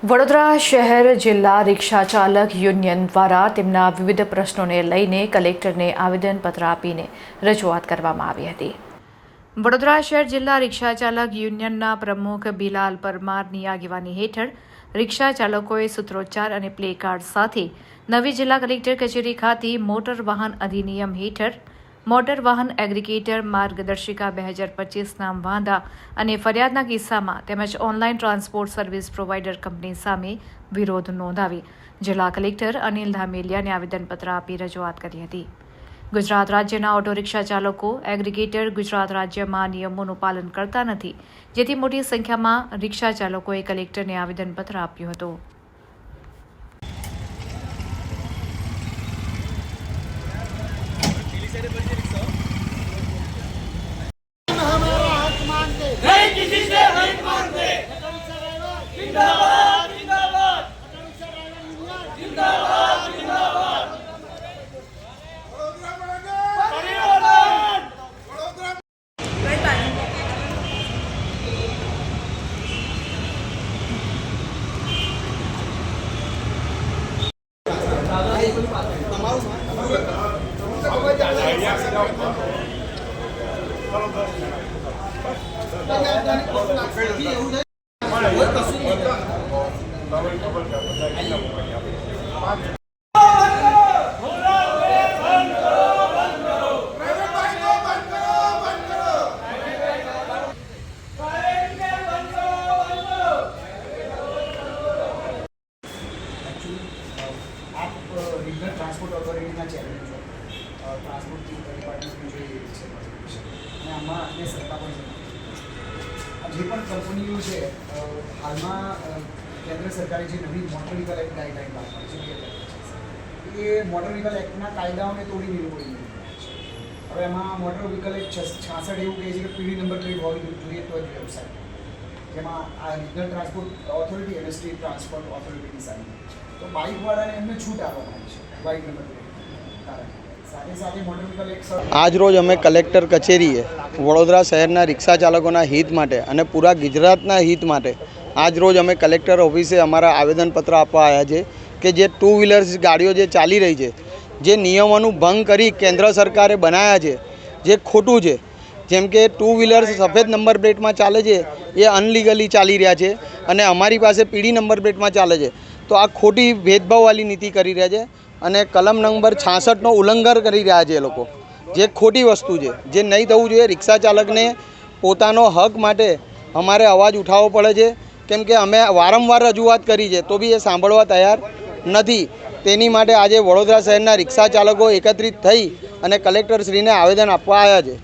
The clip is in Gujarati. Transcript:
વડોદરા શહેર જિલ્લા રિક્ષા ચાલક યુનિયન દ્વારા તેમના વિવિધ પ્રશ્નોને લઈને કલેક્ટરને આવેદનપત્ર આપીને રજૂઆત કરવામાં આવી હતી। વડોદરા શહેર જિલ્લા રિક્ષા ચાલક યુનિયનના પ્રમુખ બિલાલ પરમારની આગેવાની હેઠળ રિક્ષા ચાલકોએ સૂત્રોચ્ચાર અને પ્લે કાર્ડ સાથે નવી જિલ્લા કલેક્ટર કચેરી ખાતે મોટર વાહન અધિનિયમ હેઠળ મોટર વાહન એગ્રીગેટર માર્ગદર્શિકા 2025 નામ વાંધા અને ફરિયાદના કિસ્સામાં તેમજ online transport service provider company સામે વિરોધ નોંધાવી જિલ્લા કલેક્ટર અનિલ ધામેલિયાને આવેદનપત્ર આપી રજૂઆત કરી હતી। ગુજરાત રાજ્યના ઓટો રિક્ષા ચાલકો એગ્રીગેટર ગુજરાત રાજ્યમાં નિયમોનું પાલન કરતા નથી, જેથી મોટી સંખ્યામાં રિક્ષા ચાલકોએ કલેક્ટરને આવેદનપત્ર આપ્યું હતું। रीजनल ट्रांसपोर्ट ऑथोरिटी का चेयरमैन छो। ट्रांसपोर्ट डिपार्टमेंट जो आम आगे सत्ता पर जे कंपनीओ है हाल में केंद्र सरकारे जो नवी मोटर व्हीकल एक्ट गाइडलाइन बहार पाड़ी है, मोटर व्हीकल एक्टना कायदाओं तोड़ी देवी पड़ी। हवे एमां मोटर व्हीकल एक्ट 66 एवं कहे कि पीढ़ी नंबर प्लेट होवी जोईए तो ज व्यवसाय जेमां आ रीजनल ट्रांसपोर्ट ऑथोरिटी અને સ્ટેટ ટ્રાન્સપોર્ટ ઓથોરિટીની સામે તો બાઇકવાળાને એમને છૂટ આપવામાં આવી છે બાઇક નંબર પ્લેટ કારણ સાથે સાથે મોટર વ્હીકલ એક્ટ આજ રોજ અમે કલેક્ટર કચેરીએ વડોદરા શહેરના રિક્ષા ચાલકોના હિત માટે અને પૂરા ગુજરાતના હિત માટે આજ રોજ અમે કલેક્ટર ઓફિસે અમારા આવેદનપત્ર આપવા આવ્યા છે કે જે ટુ વ્હીલર્સ ગાડીઓ જે ચાલી રહી છે, જે નિયમોનું ભંગ કરી કેન્દ્ર સરકારે બનાવ્યા છે, જે ખોટું છે, જેમ કે ટુ વ્હીલર્સ સફેદ નંબર પ્લેટમાં ચાલે છે એ અનલીગલી ચાલી રહ્યા છે અને અમારી પાસે પીળી નંબર પ્લેટમાં ચાલે છે, તો આ ખોટી ભેદભાવવાળી નીતિ કરી રહ્યા છે અને કલમ નંબર 66નો ઉલ્લંઘન કરી રહ્યા છે એ લોકો, જે ખોટી વસ્તુ છે, જે નહીં થવું જોઈએ। રિક્ષા ચાલકને પોતાનો હક માટે અમારે અવાજ ઉઠાવવો પડે છે, કેમ કે અમે વારંવાર રજૂઆત કરી છે તો બી એ સાંભળવા તૈયાર નથી। તેની માટે આજે વડોદરા શહેરના રિક્ષા ચાલકો એકત્રિત થઈ અને કલેક્ટરશ્રીને આવેદન આપવા આવ્યા છે।